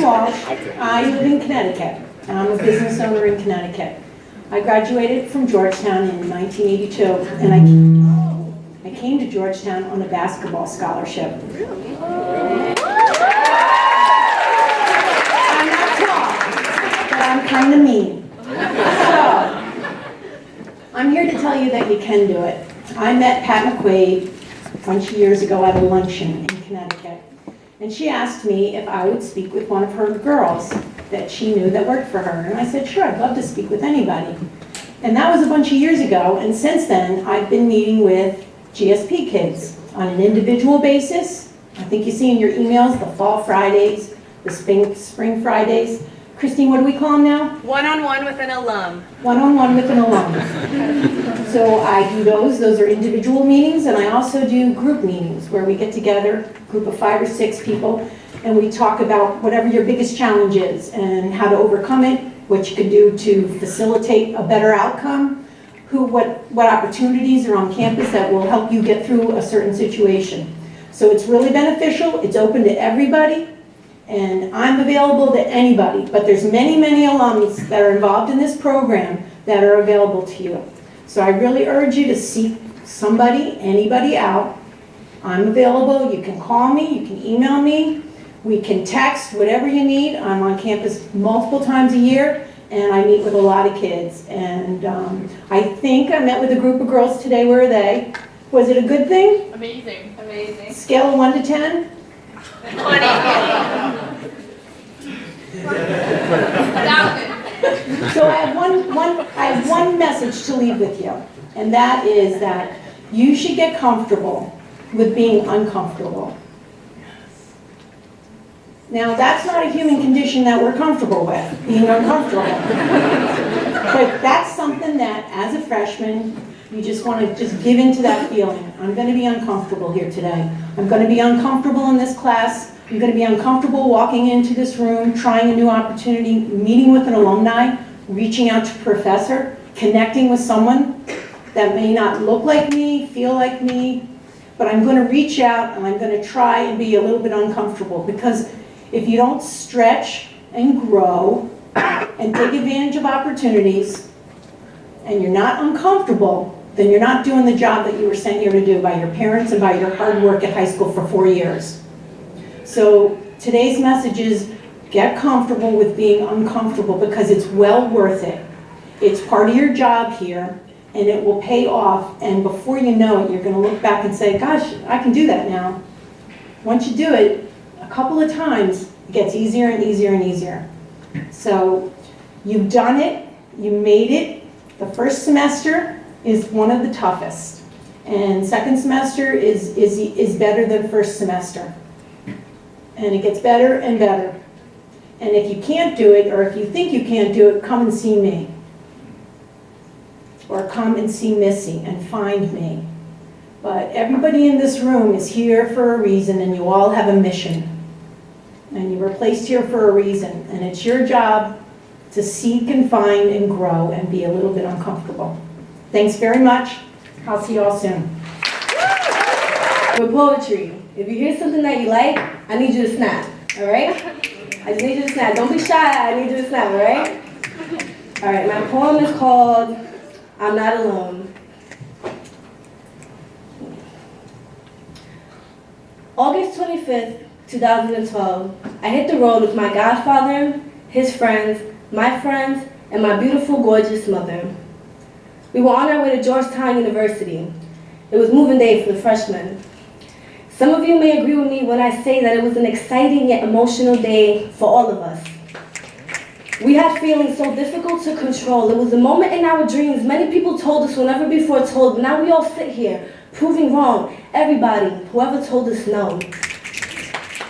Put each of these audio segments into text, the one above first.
Walsh. I live in Connecticut. I'm a business owner in Connecticut. I graduated from Georgetown in 1982, and I came to Georgetown on a basketball scholarship. I'm not tall, but I'm kind of mean. So, I'm here to tell you that you can do it. I met Pat McQuaid a bunch of years ago at a luncheon in Connecticut, and she asked me if I would speak with one of her girls that she knew that worked for her. And I said, sure, I'd love to speak with anybody. And that was a bunch of years ago, and since then, I've been meeting with GSP kids on an individual basis. I think you see in your emails the fall Fridays, the spring Fridays. Christine, what do we call them now? One-on-one with an alum. One-on-one with an alum. So I do those. Those are individual meetings, and I also do group meetings where we get together, a group of 5 or 6 people, and we talk about whatever your biggest challenge is and how to overcome it, what you could do to facilitate a better outcome, what opportunities are on campus that will help you get through a certain situation. So it's really beneficial. It's open to everybody. And I'm available to anybody, but there's many, many alums that are involved in this program that are available to you. So I really urge you to seek somebody, anybody out. I'm available. You can call me, you can email me, we can text, whatever you need. I'm on campus multiple times a year, and I meet with a lot of kids. And I think I met with a group of girls today. Where are they? Was it a good thing? Amazing. Amazing. Scale of 1 to 10? 20. So I have one message to leave with you, and that is that you should get comfortable with being uncomfortable. Now, that's not a human condition that we're comfortable with, being uncomfortable. But that's something that, as a freshman, you just want to just give into that feeling. I'm going to be uncomfortable here today. I'm going to be uncomfortable in this class. I'm going to be uncomfortable walking into this room, trying a new opportunity, meeting with an alumni, reaching out to a professor, connecting with someone that may not look like me, feel like me, but I'm going to reach out and I'm going to try and be a little bit uncomfortable, because if you don't stretch and grow and take advantage of opportunities and you're not uncomfortable, then you're not doing the job that you were sent here to do by your parents and by your hard work at high school for 4 years. So today's message is get comfortable with being uncomfortable, because it's well worth it. It's part of your job here, and it will pay off, and before you know it, you're going to look back and say, gosh, I can do that now. Once you do it a couple of times, it gets easier and easier and easier. So you've done it, you made it. The first semester is one of the toughest, and second semester is better than first semester. And it gets better and better. And if you can't do it, or if you think you can't do it, come and see me. Or come and see Missy and find me. But everybody in this room is here for a reason, and you all have a mission. And you were placed here for a reason, and it's your job to seek and find and grow and be a little bit uncomfortable. Thanks very much. I'll see you all soon. With poetry, if you hear something that you like, I need you to snap, all right? I just need you to snap. Don't be shy, I need you to snap, all right? All right, my poem is called I'm Not Alone. August 25th, 2012, I hit the road with my godfather, his friends, my friends, and my beautiful, gorgeous mother. We were on our way to Georgetown University. It was moving day for the freshmen. Some of you may agree with me when I say that it was an exciting yet emotional day for all of us. We had feelings so difficult to control. It was a moment in our dreams many people told us were never before told, but now we all sit here, proving wrong everybody, whoever told us no.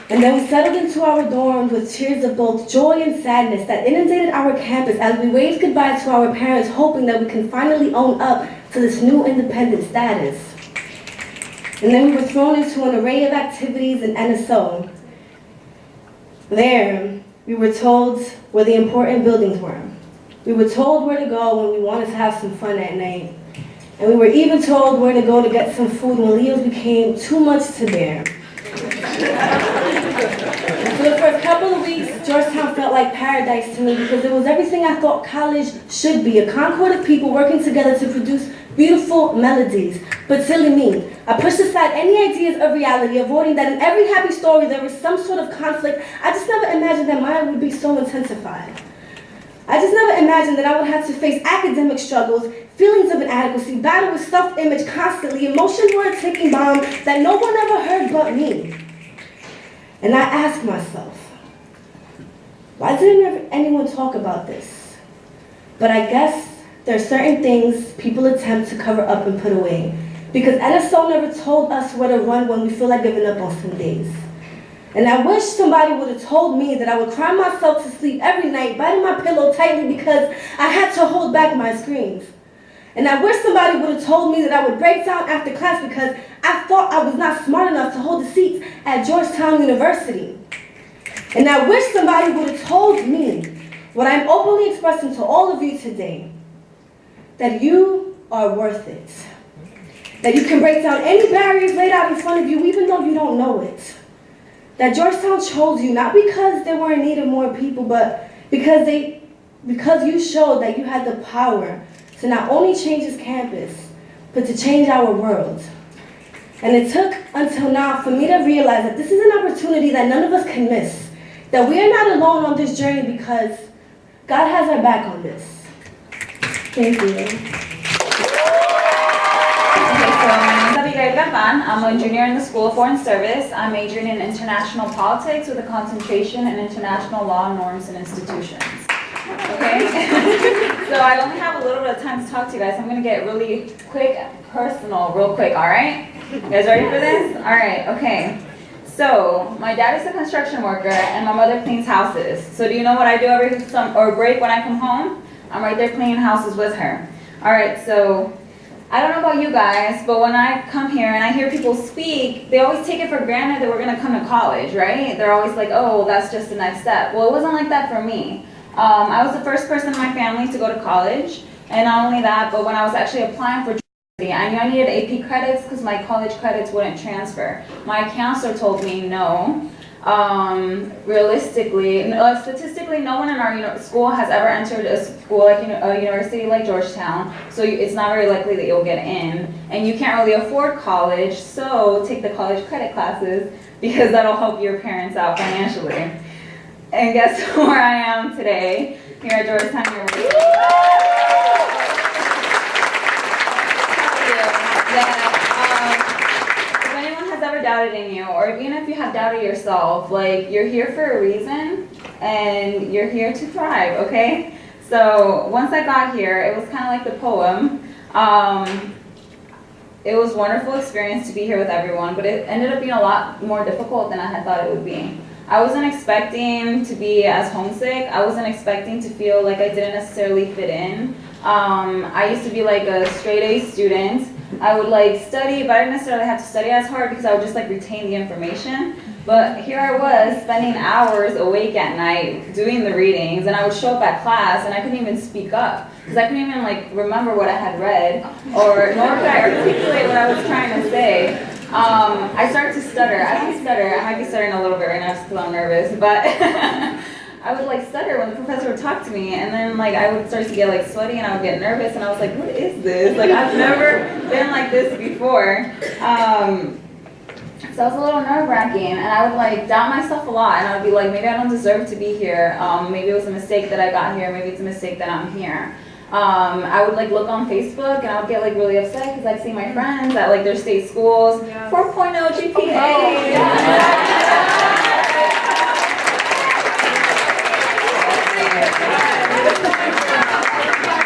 And then we settled into our dorms with tears of both joy and sadness that inundated our campus as we waved goodbye to our parents, hoping that we can finally own up to this new independent status. And then we were thrown into an array of activities in NSO. There, we were told where the important buildings were. We were told where to go when we wanted to have some fun at night. And we were even told where to go to get some food when Leo's became too much to bear. For the first couple of weeks, Georgetown felt like paradise to me because it was everything I thought college should be, a concord of people working together to produce beautiful melodies. But silly me, I pushed aside any ideas of reality, avoiding that in every happy story there was some sort of conflict. I just never imagined that mine would be so intensified. I just never imagined that I would have to face academic struggles, feelings of inadequacy, battle with self-image constantly, emotions were a ticking bomb that no one ever heard but me. And I asked myself, why didn't anyone talk about this? But I guess there are certain things people attempt to cover up and put away, because NSO never told us where to run when we feel like giving up on some days. And I wish somebody would have told me that I would cry myself to sleep every night, biting my pillow tightly because I had to hold back my screams. And I wish somebody would have told me that I would break down after class because I thought I was not smart enough to hold the seats at Georgetown University. And I wish somebody would have told me what I'm openly expressing to all of you today, that you are worth it. That you can break down any barriers laid out in front of you even though you don't know it. That Georgetown chose you not because they were in need of more people, but because you showed that you had the power to not only change this campus, but to change our world. And it took until now for me to realize that this is an opportunity that none of us can miss. That we are not alone on this journey because God has our back on this. Thank you. Okay, so my name is Abigail Galvan. I'm a junior in the School of Foreign Service. I'm majoring in international politics with a concentration in international law, norms, and institutions. Okay? So I only have a little bit of time to talk to you guys. I'm going to get really quick, personal, real quick, all right? You guys ready for this? All right, okay. So my dad is a construction worker and my mother cleans houses. So do you know what I do every break when I come home? I'm right there cleaning houses with her. All right, so I don't know about you guys, but when I come here and I hear people speak, they always take it for granted that we're going to come to college, right? They're always like, oh, that's just the next step. Well, it wasn't like that for me. I was the first person in my family to go to college, and not only that, but when I was actually applying for university, I knew I needed AP credits because my college credits wouldn't transfer. My counselor told me no. Statistically, no one in our school has ever entered a school like a university like Georgetown, so it's not very likely that you'll get in. And you can't really afford college, so take the college credit classes because that'll help your parents out financially. And guess where I am today, here at Georgetown University. If anyone has ever doubted in you, or even if you have doubted yourself, like, you're here for a reason, and you're here to thrive, okay? So once I got here, it was kind of like the poem. It was a wonderful experience to be here with everyone, but it ended up being a lot more difficult than I had thought it would be. I wasn't expecting to be as homesick. I wasn't expecting to feel like I didn't necessarily fit in. I used to be like a straight A student. I would like study, but I didn't necessarily have to study as hard because I would just like retain the information. But here I was spending hours awake at night doing the readings, and I would show up at class and I couldn't even speak up because I couldn't even like remember what I had read, nor could I articulate what I was trying to say. I started to stutter. I don't stutter. I might be stuttering a little bit right now just because I'm nervous, but I would like stutter when the professor would talk to me, and then like I would start to get like sweaty and I would get nervous, and I was like, what is this? Like, I've never been like this before. So it was a little nerve-wracking, and I would like doubt myself a lot, and I would be like, maybe I don't deserve to be here. Maybe it was a mistake that I got here. Maybe it's a mistake that I'm here. I would like look on Facebook and I would get like really upset because I'd see my friends at like their state schools, 4.0 GPA.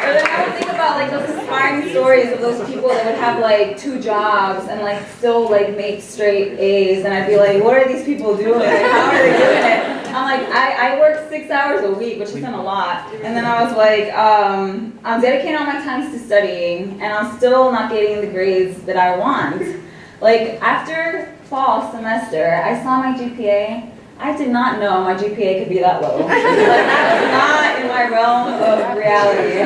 Or then I would think about like those inspiring stories of those people that would have like 2 jobs and like still like make straight A's, and I'd be like, what are these people doing? Like, how are they doing it? I'm like, I work 6 hours a week, which isn't a lot. And then I was like, I'm dedicating all my time to studying, and I'm still not getting the grades that I want. Like, after fall semester, I saw my GPA. I did not know my GPA could be that low. Like, that was not in my realm of reality.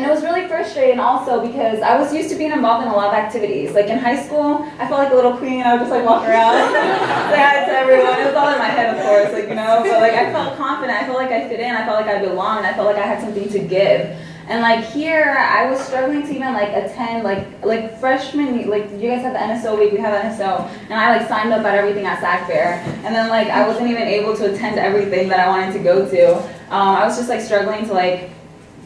And it was really frustrating also because I was used to being involved in a lot of activities. Like in high school, I felt like a little queen. I would just like walk around, say hi to everyone. It was all in my head, of course, like, you know, but like I felt confident. I felt like I fit in. I felt like I belonged. I felt like I had something to give. And like here, I was struggling to even like attend like freshman, like you guys have the NSO week, we have NSO, and I like signed up at everything at SAC Fair, and then like I wasn't even able to attend everything that I wanted to go to. I was just like struggling to like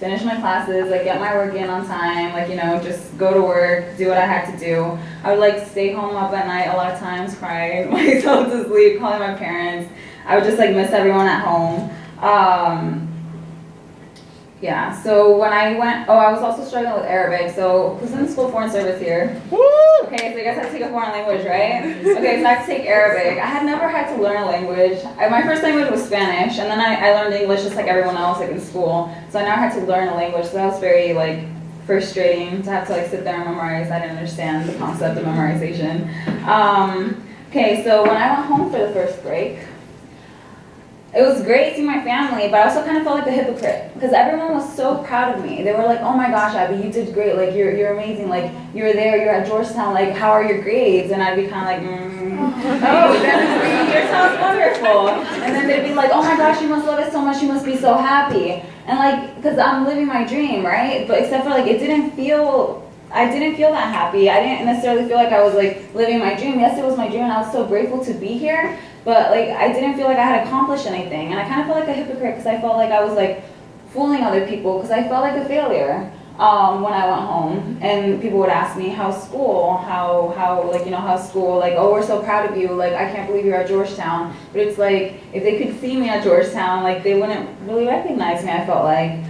finish my classes, like get my work in on time, like, you know, just go to work, do what I had to do. I would like stay home up at night a lot of times, crying myself to sleep, calling my parents. I would just like miss everyone at home. Yeah, so when I went, I was also struggling with Arabic. So who's in school foreign service here? Woo! Okay, so you guys have to take a foreign language, right? Okay, so I have to take Arabic. I had never had to learn a language. My first language was Spanish, and then I learned English just like everyone else, like in school. So I now had to learn a language, so that was very like frustrating to have to like sit there and memorize. I didn't understand the concept of memorization. Okay, so when I went home for the first break, it was great seeing my family, but I also kind of felt like a hypocrite because everyone was so proud of me. They were like, "Oh my gosh, Abby, you did great. Like you're amazing. Like you're there. You're at Georgetown. Like how are your grades?" And I'd be kind of like, "Oh, Georgetown's wonderful." And then they'd be like, "Oh my gosh, you must love it so much. You must be so happy." And like, because I'm living my dream, right? But except for like, I didn't feel that happy. I didn't necessarily feel like I was like living my dream. Yes, it was my dream, and I was so grateful to be here. But like I didn't feel like I had accomplished anything, and I kind of felt like a hypocrite because I felt like I was like fooling other people because I felt like a failure when I went home. And people would ask me, "How's school? How like, you know, how's school? Like, oh, we're so proud of you. Like, I can't believe you're at Georgetown." But it's like if they could see me at Georgetown, like they wouldn't really recognize me. I felt like.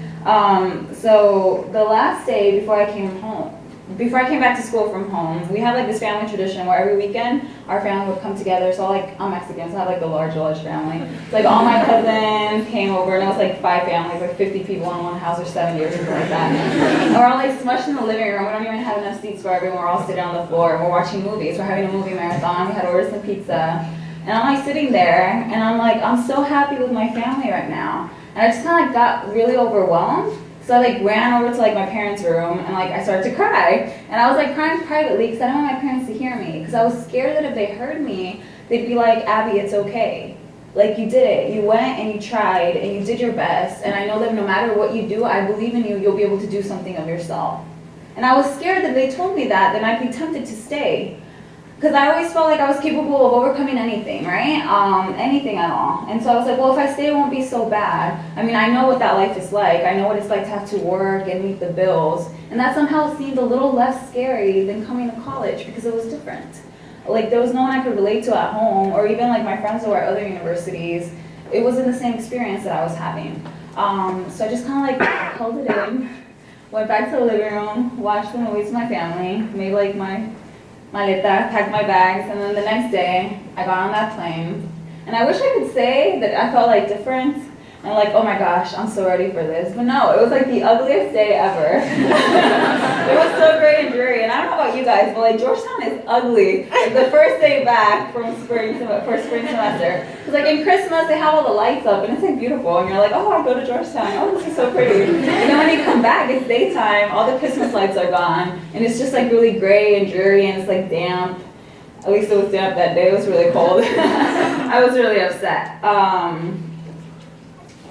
So the last day before I came back to school from home, we had like this family tradition where every weekend our family would come together. So like I'm Mexican, so I have like the large family. So, like all my cousins came over, and it was like 5 families, like 50 people in one house or 70 or something like that. And we're all like smushed in the living room. We don't even have enough seats for everyone. We're all sitting on the floor. We're watching movies. We're having a movie marathon. We had ordered some pizza, and I'm like sitting there, and I'm like, I'm so happy with my family right now. And I just kind of like got really overwhelmed. So I like ran over to like my parents' room and like I started to cry. And I was like crying privately because I didn't want my parents to hear me. Because I was scared that if they heard me, they'd be like, "Abby, it's okay. Like you did it. You went and you tried and you did your best. And I know that no matter what you do, I believe in you, you'll be able to do something of yourself." And I was scared that if they told me that, then I'd be tempted to stay. Because I always felt like I was capable of overcoming anything, right? Anything at all. And so I was like, well, if I stay, it won't be so bad. I mean, I know what that life is like. I know what it's like to have to work and meet the bills. And that somehow seemed a little less scary than coming to college because it was different. Like, there was no one I could relate to at home, or even like my friends who were at other universities. It wasn't the same experience that I was having. So I just kind of like held it in, went back to the living room, watched the movies with my family, made like my maleta, packed my bags, and then the next day, I got on that plane. And I wish I could say that I felt like different, and like, oh my gosh, I'm so ready for this. But no, it was like the ugliest day ever. It was so gray and dreary, and I don't know about you guys, but like Georgetown is ugly. Like the first day back for spring semester. Because like in Christmas, they have all the lights up, and it's like beautiful, and you're like, oh, I go to Georgetown, oh, this is so pretty. And then when you come back, it's daytime, all the Christmas lights are gone, and it's just like really gray and dreary, and it's like damp. At least it was damp that day, it was really cold. I was really upset.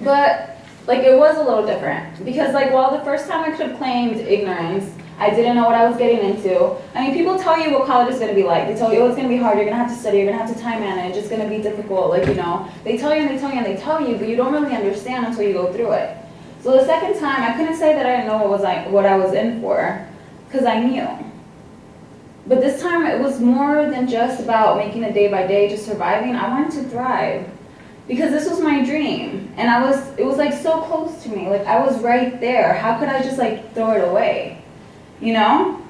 But like it was a little different because like while the first time I could have claimed ignorance, I didn't know what I was getting into. I mean, people tell you what college is going to be like. They tell you, oh, it's going to be hard, you're going to have to study, you're going to have to time manage, it's going to be difficult, like, you know. They tell you and they tell you and they tell you, but you don't really understand until you go through it. So the second time, I couldn't say that I didn't know what I was in for, because I knew. But this time it was more than just about making it day by day, just surviving. I wanted to thrive. Because this was my dream, and it was like so close to me, like I was right there. How could I just like throw it away, you know?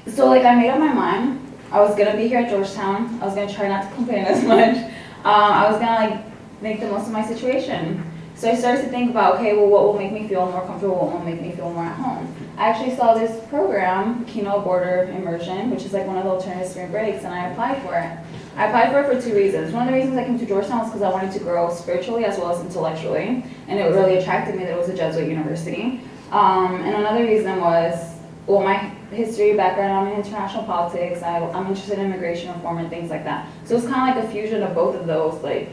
So like I made up my mind. I was gonna be here at Georgetown. I was gonna try not to complain as much. I was gonna like make the most of my situation. So I started to think about, okay, well, what will make me feel more comfortable? What will make me feel more at home? I actually saw this program, Kino Border Immersion, which is like one of the alternative spring breaks, and I applied for it. I applied for it for 2 reasons. One of the reasons I came to Georgetown was because I wanted to grow spiritually as well as intellectually, and it really attracted me that it was a Jesuit university. And another reason was, well, my history background, I'm in international politics, I'm interested in immigration reform and things like that. So it's kind of like a fusion of both of those like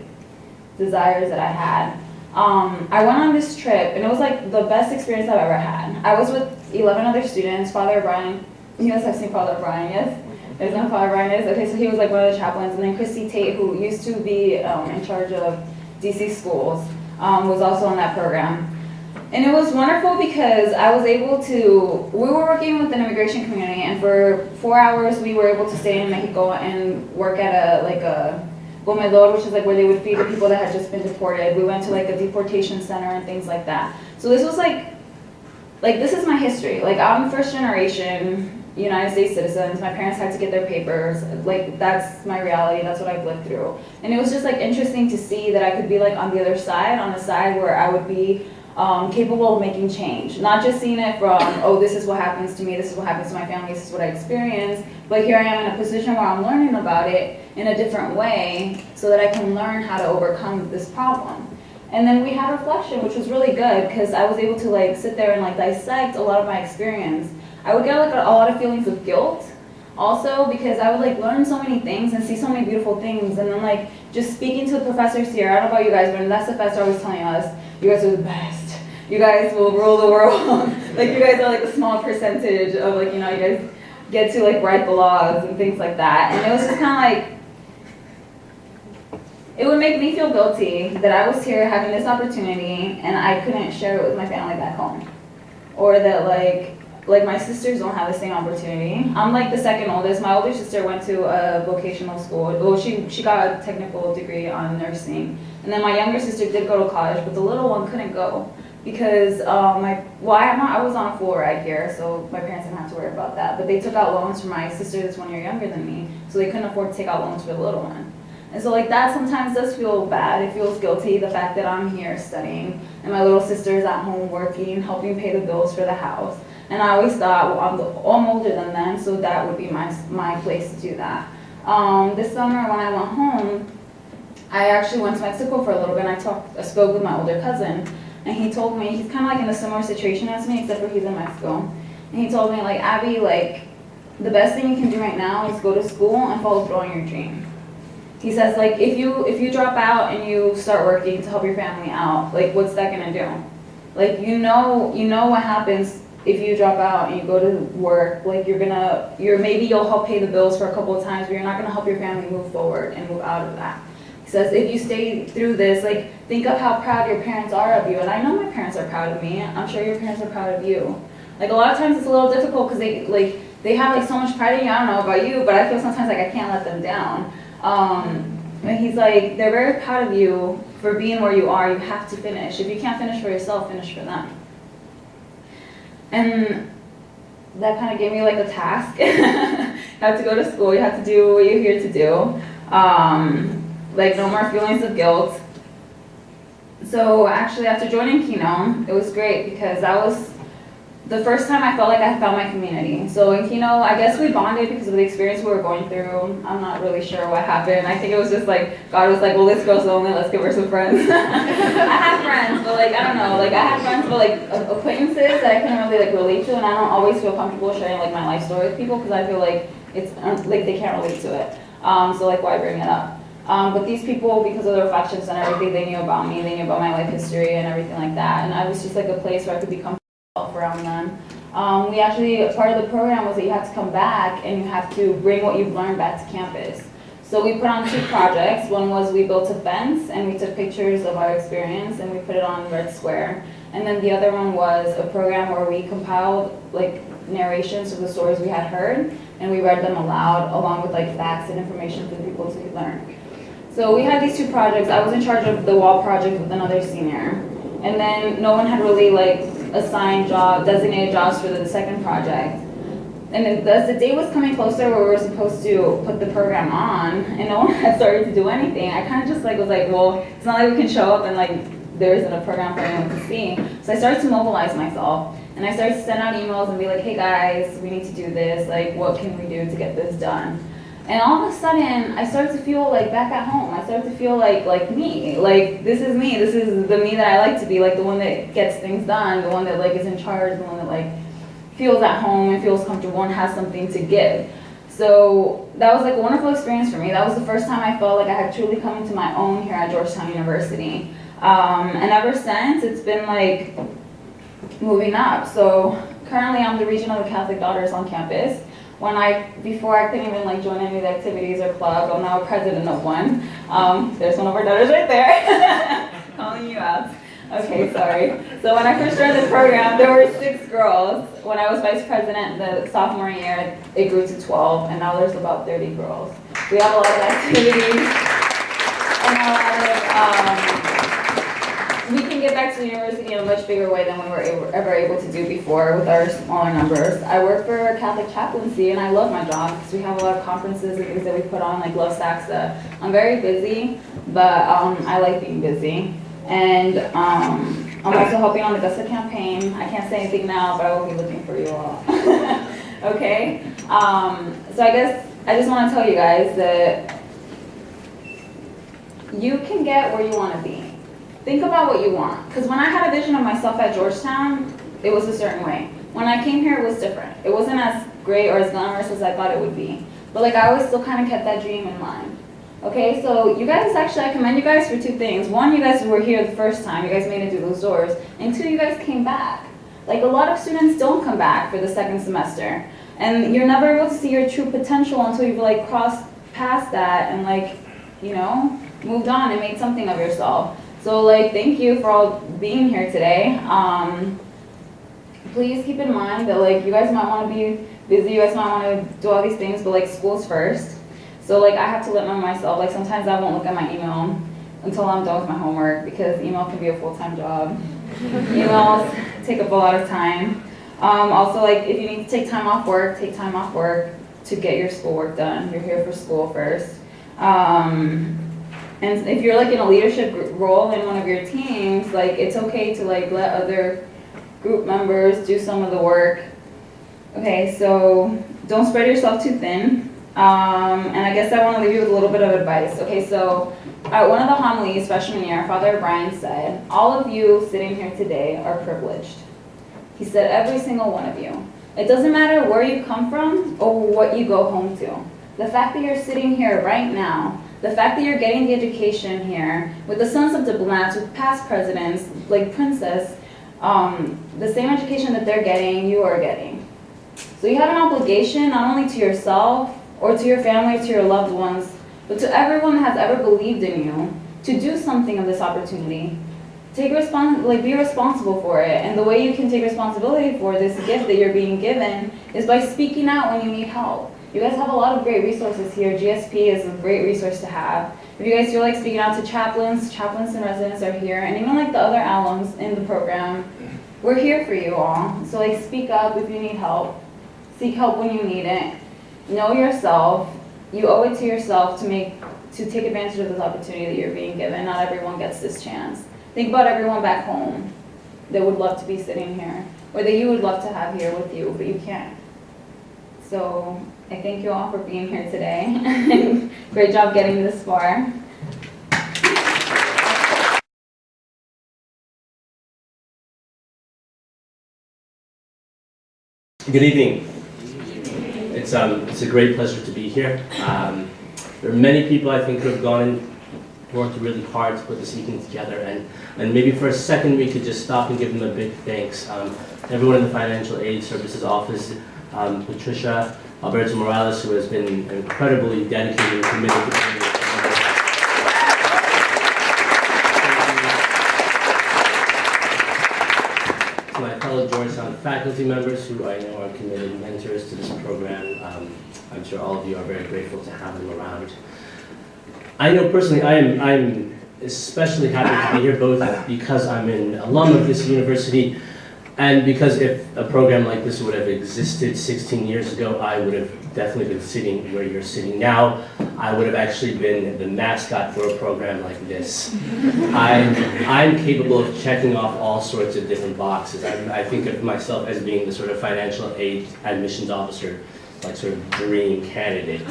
desires that I had. I went on this trip, and it was like the best experience I've ever had. I was with 11 other students. Father Brian, you guys have seen Father Brian, yes? There's no Father Brian is? Okay, so he was like one of the chaplains, and then Christy Tate, who used to be in charge of DC schools, was also in that program. And it was wonderful because I was able to, we were working with an immigration community, and for 4 hours we were able to stay in Mexico and work at a comedor, which is like where they would feed the people that had just been deported. We went to like a deportation center and things like that. So this was like this is my history. Like, I'm first generation United States citizens. My parents had to get their papers. Like, that's my reality. That's what I've lived through. And it was just like interesting to see that I could be like on the other side, on the side where I would be capable of making change. Not just seeing it from, oh, this is what happens to me, this is what happens to my family, this is what I experience, but here I am in a position where I'm learning about it in a different way so that I can learn how to overcome this problem. And then we had reflection, which was really good because I was able to like sit there and like dissect a lot of my experience. I would get like a lot of feelings of guilt also because I would like learn so many things and see so many beautiful things, and then like just speaking to the professors here. I don't know about you guys, but in that semester I was telling us, you guys are the best. You guys will rule the world. Like, you guys are like a small percentage of like, you know, you guys get to like write the laws and things like that. And it was just kind of like, it would make me feel guilty that I was here having this opportunity and I couldn't share it with my family back home. Or that like my sisters don't have the same opportunity. I'm like the second oldest. My older sister went to a vocational school. Well, she got a technical degree on nursing. And then my younger sister did go to college, but the little one couldn't go because I was on a full ride here, so my parents didn't have to worry about that. But they took out loans for my sister that's 1 year younger than me, so they couldn't afford to take out loans for the little one. And so like that sometimes does feel bad. It feels guilty, the fact that I'm here studying and my little sister is at home working, helping pay the bills for the house. And I always thought, well, I'm older than them, so that would be my place to do that. This summer when I went home, I actually went to Mexico for a little bit, and I spoke with my older cousin, and he told me, he's kind of like in a similar situation as me, except for he's in Mexico. And he told me, like, Abby, like, the best thing you can do right now is go to school and follow through on your dream. He says, like, if you drop out and you start working to help your family out, like, what's that gonna do? Like, you know what happens if you drop out and you go to work. Like, maybe you'll help pay the bills for a couple of times, but you're not gonna help your family move forward and move out of that. He says, if you stay through this, like, think of how proud your parents are of you. And I know my parents are proud of me. I'm sure your parents are proud of you. Like, a lot of times it's a little difficult because they have like so much pride in you. I don't know about you, but I feel sometimes like I can't let them down. And he's like, they're very proud of you for being where you are. You have to finish. If you can't finish for yourself, finish for them. And that kind of gave me like a task. You have to go to school. You have to do what you're here to do. Like, no more feelings of guilt. So actually, after joining Kino, it was great because that was the first time I felt like I found my community. So in Kino, I guess we bonded because of the experience we were going through. I'm not really sure what happened. I think it was just like, God was like, well, this girl's lonely, let's give her some friends. I have friends, but like, I don't know. Like, I have friends, but like acquaintances that I can really like relate to, and I don't always feel comfortable sharing like my life story with people because I feel like it's like they can't relate to it. So like, why bring it up? But these people, because of the reflections and everything, they knew about me, they knew about my life history and everything like that. And I was just like a place where I could be comfortable around them. We actually, part of the program was that you have to come back and you have to bring what you've learned back to campus. So we put on 2 projects. One was we built a fence and we took pictures of our experience and we put it on Red Square. And then the other one was a program where we compiled like narrations of the stories we had heard and we read them aloud along with like facts and information for people to learn. So we had these 2 projects. I was in charge of the wall project with another senior. And then no one had really like assigned designated jobs for the second project. And as the day was coming closer where we were supposed to put the program on, and no one had started to do anything, I kind of just like was like, well, it's not like we can show up and like there isn't a program for anyone to see. So I started to mobilize myself. And I started to send out emails and be like, hey guys, we need to do this. Like, what can we do to get this done? And all of a sudden, I started to feel like back at home. I started to feel like me. Like, this is me. This is the me that I like to be. Like, the one that gets things done. The one that, like, is in charge. The one that, like, feels at home and feels comfortable and has something to give. So that was, like, a wonderful experience for me. That was the first time I felt like I had truly come into my own here at Georgetown University. And ever since, it's been, like, moving up. So currently, I'm the regent of the Catholic Daughters on campus. Before I couldn't even like join any of the activities or clubs, I'm now president of one. There's one of our daughters right there, calling you out. Okay, sorry. So when I first joined the program, there were 6 girls. When I was vice president the sophomore year, it grew to 12, and now there's about 30 girls. We have a lot of activities, and a lot of, we can get back to the university in a much bigger way than we were ever able to do before with our smaller numbers. I work for a Catholic chaplaincy, and I love my job because we have a lot of conferences and things that we put on, like Love Saxa. I'm very busy, but I like being busy. And I'm also helping on the Augusta campaign. I can't say anything now, but I will be looking for you all. Okay? So I guess I just want to tell you guys that you can get where you want to be. Think about what you want. Because when I had a vision of myself at Georgetown, it was a certain way. When I came here, it was different. It wasn't as great or as glamorous as I thought it would be. But like I always still kind of kept that dream in mind. Okay, so you guys actually, I commend you guys for 2 things. 1, you guys were here the first time. You guys made it through those doors. And 2, you guys came back. Like a lot of students don't come back for the 2nd semester. And you're never able to see your true potential until you've like crossed past that and like, you know, moved on and made something of yourself. So like, thank you for all being here today. Please keep in mind that like, you guys might want to be busy, you guys might want to do all these things, but like school's first. So like, I have to limit myself. Like sometimes I won't look at my email until I'm done with my homework because email can be a full-time job. Emails take up a lot of time. Also like, if you need to take time off work, take time off work to get your schoolwork done. You're here for school first. And if you're like in a leadership role in one of your teams, like it's okay to like let other group members do some of the work. Okay, so don't spread yourself too thin. And I guess I want to leave you with a little bit of advice. Okay, so at one of the homilies freshman year, Father Brian said, all of you sitting here today are privileged. He said every single one of you. It doesn't matter where you come from or what you go home to. The fact that you're sitting here right now, the fact that you're getting the education here with the sons of diplomats, with past presidents, like Princess, the same education that they're getting, you are getting. So you have an obligation not only to yourself or to your family, to your loved ones, but to everyone that has ever believed in you to do something of this opportunity. Be responsible for it. And the way you can take responsibility for this gift that you're being given is by speaking out when you need help. You guys have a lot of great resources here. GSP is a great resource to have. If you guys feel like speaking out to chaplains and residents are here, and even like the other alums in the program, we're here for you all. So like speak up if you need help. Seek help when you need it. Know yourself. You owe it to yourself to take advantage of this opportunity that you're being given. Not everyone gets this chance. Think about everyone back home that would love to be sitting here, or that you would love to have here with you, but you can't. So I thank you all for being here today. Great job getting this far. Good evening. It's a great pleasure to be here. There are many people I think who have worked really hard to put this evening together, and maybe for a second we could just stop and give them a big thanks. Everyone in the Financial Aid Services Office, Patricia, Alberto Morales, who has been incredibly dedicated and committed to doing this. To my fellow Georgetown faculty members who I know are committed mentors to this program, I'm sure all of you are very grateful to have them around. I know personally I'm especially happy to be here, both because I'm an alum of this university and because if a program like this would have existed 16 years ago, I would have definitely been sitting where you're sitting now. I would have actually been the mascot for a program like this. I'm capable of checking off all sorts of different boxes. I think of myself as being the sort of financial aid admissions officer like sort of dream candidate.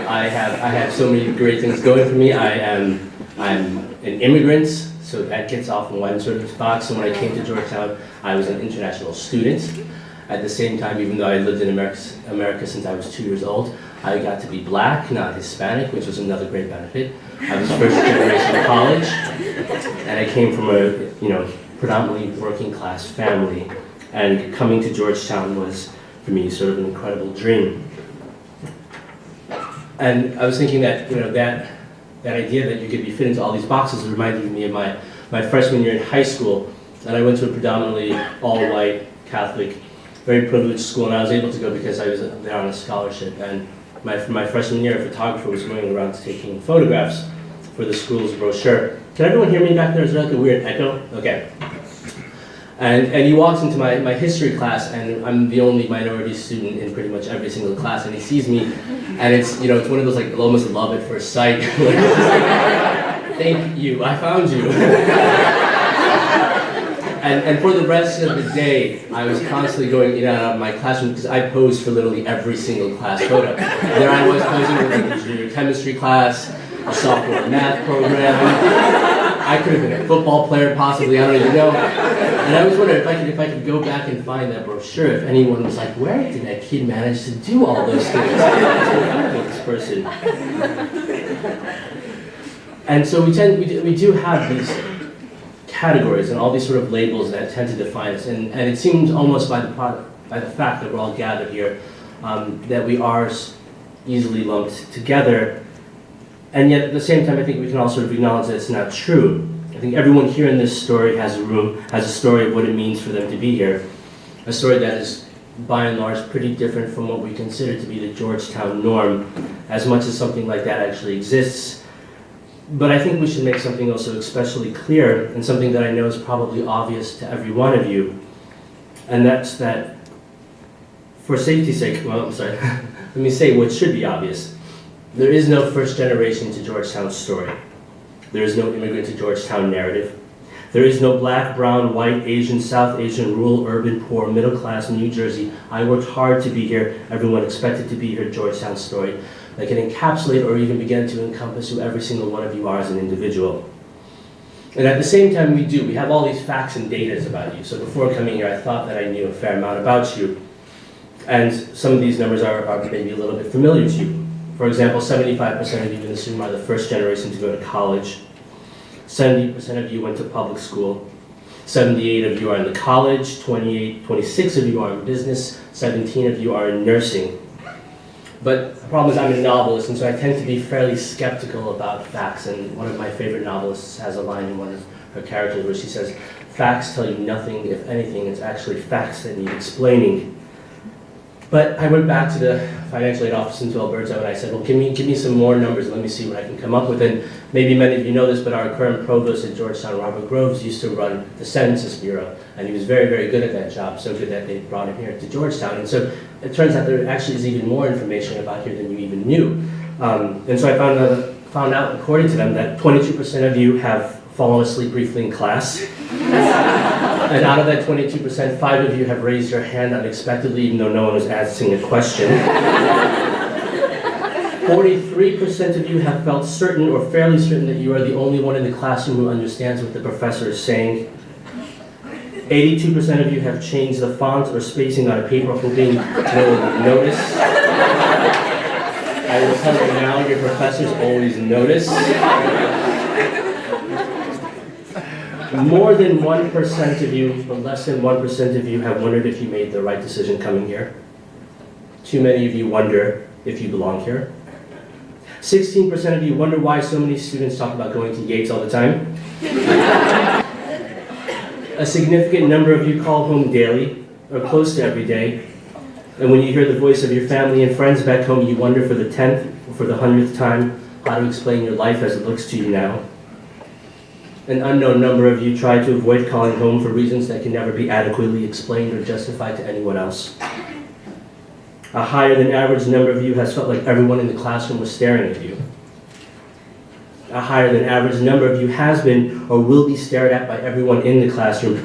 I have so many great things going for me. I'm an immigrant, so that gets off in one sort of box. And when I came to Georgetown, I was an international student. At the same time, even though I lived in America since I was 2 years old, I got to be black, not Hispanic, which was another great benefit. I was first generation college, and I came from a predominantly working class family. And coming to Georgetown was, for me, sort of an incredible dream. And I was thinking that, that idea that you could be fit into all these boxes reminded me of my freshman year in high school. And I went to a predominantly all-white Catholic, very privileged school, and I was able to go because I was there on a scholarship. And my freshman year, a photographer was going around taking photographs for the school's brochure. Can everyone hear me back there? Is there like a weird echo? Okay. And he walks into my history class, and I'm the only minority student in pretty much every single class, and he sees me, and it's it's one of those like almost love at first sight. Thank you, I found you. And for the rest of the day, I was constantly going in and out of my classroom because I posed for literally every single class photo. There I was posing with like a junior chemistry class, a sophomore math program. I could have been a football player, possibly, I don't even know. And I was wondering if I could go back and find that brochure, if anyone was like, where did that kid manage to do all those things? This person. And so we do have these categories and all these sort of labels that tend to define us. And it seems almost by the fact that we're all gathered here, that we are easily lumped together. And yet, at the same time, I think we can all sort of acknowledge that it's not true. I think everyone here in this story has a story of what it means for them to be here. A story that is, by and large, pretty different from what we consider to be the Georgetown norm, as much as something like that actually exists. But I think we should make something also especially clear, and something that I know is probably obvious to every one of you. And that's that, for safety's sake, let me say what should be obvious. There is no first generation to Georgetown story. There is no immigrant to Georgetown narrative. There is no black, brown, white, Asian, South Asian, rural, urban, poor, middle class, New Jersey. I worked hard to be here. Everyone expected to be here Georgetown story that can encapsulate or even begin to encompass who every single one of you are as an individual. And at the same time we have all these facts and data about you. So before coming here, I thought that I knew a fair amount about you. And some of these numbers are maybe a little bit familiar to you. For example, 75% of you in this room are the first generation to go to college. 70% of you went to public school. 78 of you are in the college. 26 of you are in business. 17 of you are in nursing. But the problem is I'm a novelist, and so I tend to be fairly skeptical about facts. And one of my favorite novelists has a line in one of her characters where she says, "Facts tell you nothing. If anything, it's actually facts that need explaining." But I went back to the financial aid office in Alberta and I said, well, give me some more numbers. Let me see what I can come up with. And maybe many of you know this, but our current provost at Georgetown, Robert Groves, used to run the Census Bureau. And he was very, very good at that job, so good that they brought him here to Georgetown. And so it turns out there actually is even more information about here than you even knew. And so I found out, according to them, that 22% of you have fallen asleep briefly in class. And out of that 22%, 5 of you have raised your hand unexpectedly, even though no one was asking a question. 43% of you have felt certain or fairly certain that you are the only one in the classroom who understands what the professor is saying. 82% of you have changed the font or spacing on a paper hoping no one would notice. I will tell you now, your professors always notice. More than 1% of you, but less than 1% of you have wondered if you made the right decision coming here. Too many of you wonder if you belong here. 16% of you wonder why so many students talk about going to Yates all the time. A significant number of you call home daily, or close to every day. And when you hear the voice of your family and friends back home, you wonder for the 10th or for the 100th time how to explain your life as it looks to you now. An unknown number of you try to avoid calling home for reasons that can never be adequately explained or justified to anyone else. A higher than average number of you has felt like everyone in the classroom was staring at you. A higher than average number of you has been or will be stared at by everyone in the classroom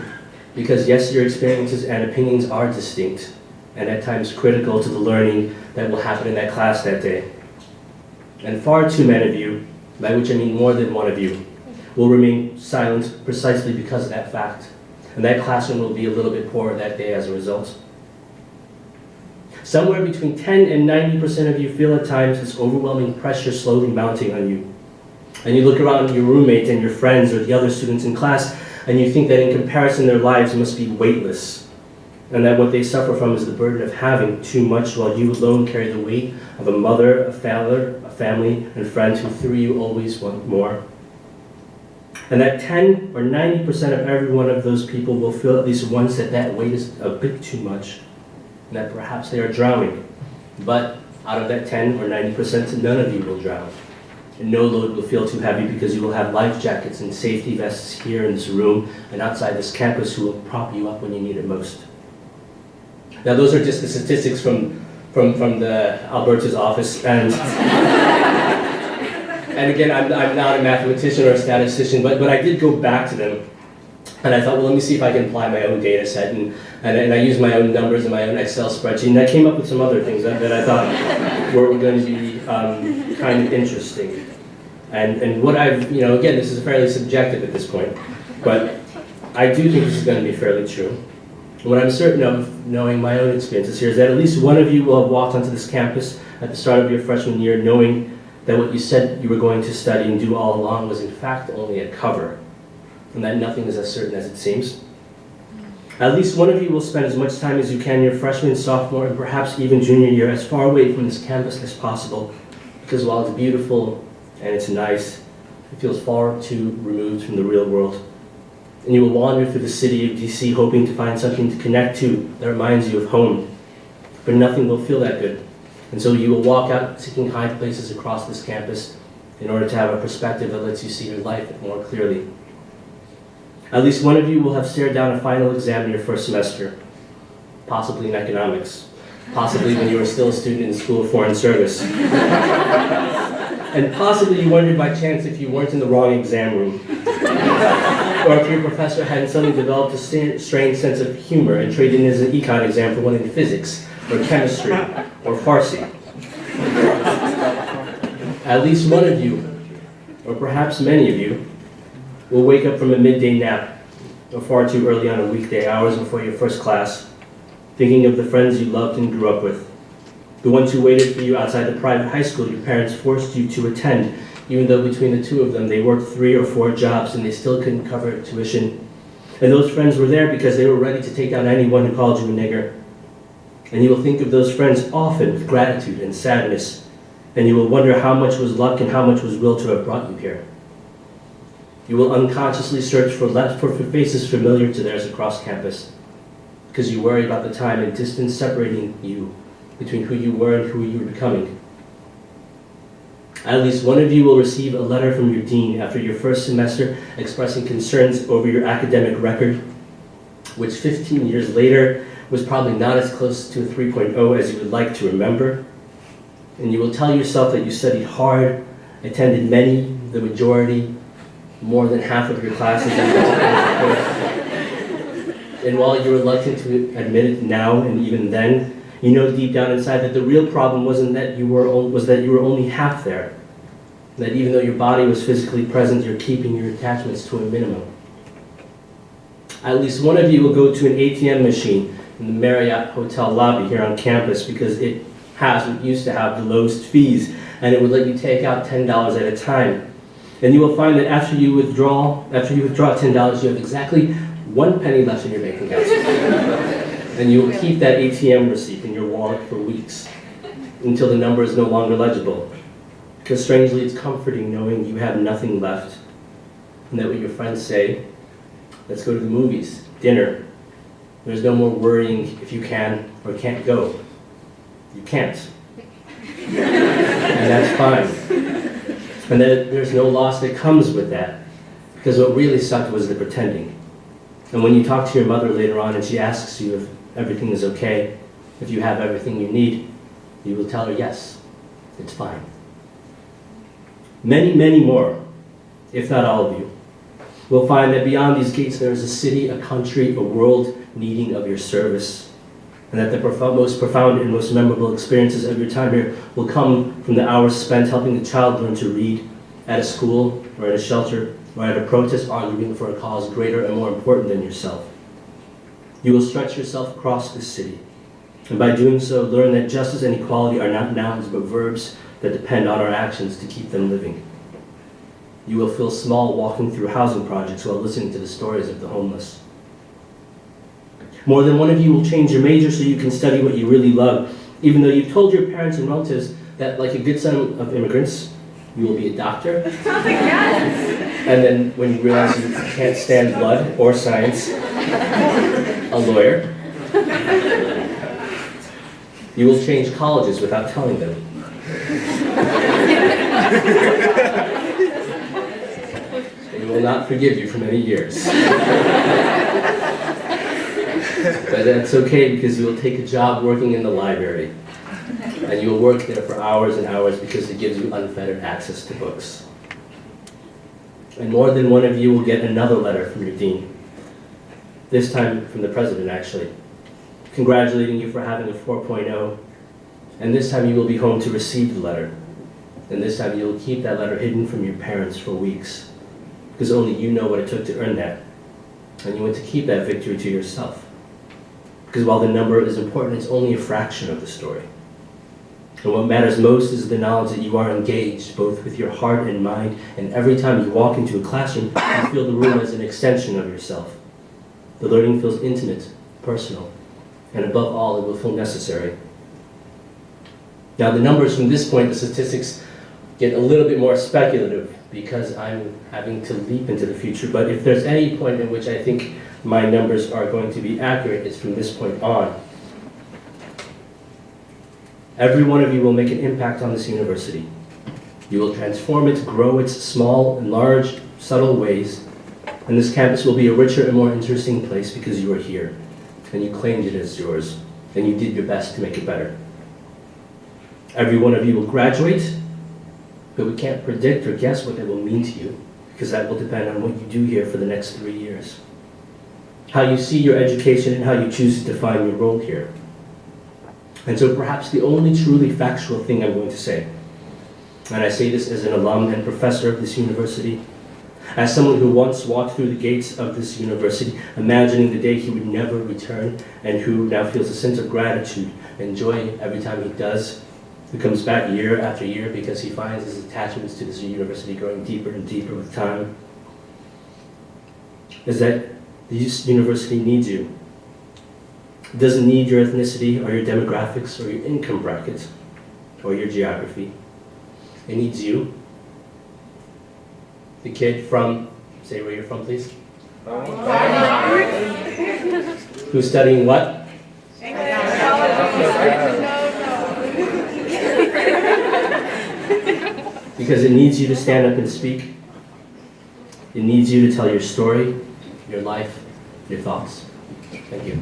because yes, your experiences and opinions are distinct, and at times critical to the learning that will happen in that class that day. And far too many of you, by which I mean more than one of you, will remain silent precisely because of that fact. And that classroom will be a little bit poorer that day as a result. Somewhere between 10 and 90% of you feel at times this overwhelming pressure slowly mounting on you. And you look around at your roommate and your friends or the other students in class, and you think that in comparison their lives must be weightless, and that what they suffer from is the burden of having too much, while you alone carry the weight of a mother, a father, a family, and friends who through you always want more. And that 10 or 90% of every one of those people will feel at least once that that weight is a bit too much, and that perhaps they are drowning. But out of that 10 or 90%, none of you will drown. And no load will feel too heavy because you will have life jackets and safety vests here in this room and outside this campus who will prop you up when you need it most. Now those are just the statistics from the Alberta's office, and again, I'm not a mathematician or a statistician, but I did go back to them, and I thought, well, let me see if I can apply my own data set, and I used my own numbers and my own Excel spreadsheet, and I came up with some other things that I thought were going to be kind of interesting. And what I've, again, this is fairly subjective at this point, but I do think this is going to be fairly true. What I'm certain of, knowing my own experiences here, is that at least one of you will have walked onto this campus at the start of your freshman year knowing that what you said you were going to study and do all along was in fact only a cover, and that nothing is as certain as it seems. At least one of you will spend as much time as you can your freshman, sophomore, and perhaps even junior year as far away from this campus as possible, because while it's beautiful and it's nice, it feels far too removed from the real world. And you will wander through the city of DC hoping to find something to connect to that reminds you of home, but nothing will feel that good. And so you will walk out seeking high places across this campus in order to have a perspective that lets you see your life more clearly. At least one of you will have stared down a final exam in your first semester, possibly in economics, possibly when you were still a student in the School of Foreign Service. And possibly you wondered by chance if you weren't in the wrong exam room, or if your professor hadn't suddenly developed a strange sense of humor and traded in as an econ exam for one in physics, or chemistry, or Farsi. At least one of you, or perhaps many of you, will wake up from a midday nap, or far too early on a weekday, hours before your first class, thinking of the friends you loved and grew up with, the ones who waited for you outside the private high school your parents forced you to attend, even though between the two of them they worked 3 or 4 jobs and they still couldn't cover tuition. And those friends were there because they were ready to take down anyone who called you a nigger. And you will think of those friends often with gratitude and sadness, and you will wonder how much was luck and how much was will to have brought you here. You will unconsciously search for faces familiar to theirs across campus, because you worry about the time and distance separating you between who you were and who you were becoming. At least one of you will receive a letter from your dean after your first semester expressing concerns over your academic record, which 15 years later was probably not as close to a 3.0 as you would like to remember. And you will tell yourself that you studied hard, attended many, the majority, more than half of your classes. And while you're reluctant to admit it now and even then, you know deep down inside that the real problem was that you were only half there. That even though your body was physically present, you're keeping your attachments to a minimum. At least one of you will go to an ATM machine in the Marriott Hotel lobby here on campus because it used to have the lowest fees, and it would let you take out $10 at a time. And you will find that after you withdraw $10, you have exactly 1 penny left in your bank account. And you will keep that ATM receipt in your wallet for weeks until the number is no longer legible. Because strangely, it's comforting knowing you have nothing left. And that what your friends say, let's go to the movies, dinner. There's no more worrying if you can or can't go. You can't. And that's fine. And that there's no loss that comes with that. Because what really sucked was the pretending. And when you talk to your mother later on and she asks you if everything is okay, if you have everything you need, you will tell her, yes, it's fine. Many, many more, if not all of you, will find that beyond these gates there is a city, a country, a world needing of your service. and that the most profound and most memorable experiences of your time here will come from the hours spent helping a child learn to read at a school or at a shelter or at a protest arguing for a cause greater and more important than yourself. You will stretch yourself across this city, and by doing so, learn that justice and equality are not nouns but verbs that depend on our actions to keep them living. You will feel small walking through housing projects while listening to the stories of the homeless. More than one of you will change your major so you can study what you really love, even though you've told your parents and relatives that, like a good son of immigrants, you will be a doctor. And then when you realize you can't stand blood or science, a lawyer. You will change colleges without telling them. They will not forgive you for many years. But that's okay, because you will take a job working in the library. And you will work there for hours and hours because it gives you unfettered access to books. And more than one of you will get another letter from your dean. This time from the president, actually, congratulating you for having a 4.0. And this time you will be home to receive the letter. And this time you will keep that letter hidden from your parents for weeks, because only you know what it took to earn that. And you want to keep that victory to yourself. Because while the number is important, it's only a fraction of the story. And what matters most is the knowledge that you are engaged, both with your heart and mind, and every time you walk into a classroom, you feel the room as an extension of yourself. The learning feels intimate, personal, and above all, it will feel necessary. Now, the numbers from this point, the statistics, get a little bit more speculative because I'm having to leap into the future, but if there's any point in which I think my numbers are going to be accurate, it's from this point on. Every one of you will make an impact on this university. You will transform it, grow its small and large, subtle ways, and this campus will be a richer and more interesting place because you are here, and you claimed it as yours, and you did your best to make it better. Every one of you will graduate, but we can't predict or guess what that will mean to you, because that will depend on what you do here for the next 3 years. How you see your education and how you choose to define your role here. And so perhaps the only truly factual thing I'm going to say, and I say this as an alum and professor of this university, as someone who once walked through the gates of this university, imagining the day he would never return, and who now feels a sense of gratitude and joy every time he does, who comes back year after year because he finds his attachments to this university growing deeper and deeper with time, is that this university needs you. It doesn't need your ethnicity or your demographics or your income bracket or your geography. It needs you. The kid from, say where you're from, please. Who's studying what? Because it needs you to stand up and speak. It needs you to tell your story, your life, your thoughts. Thank you.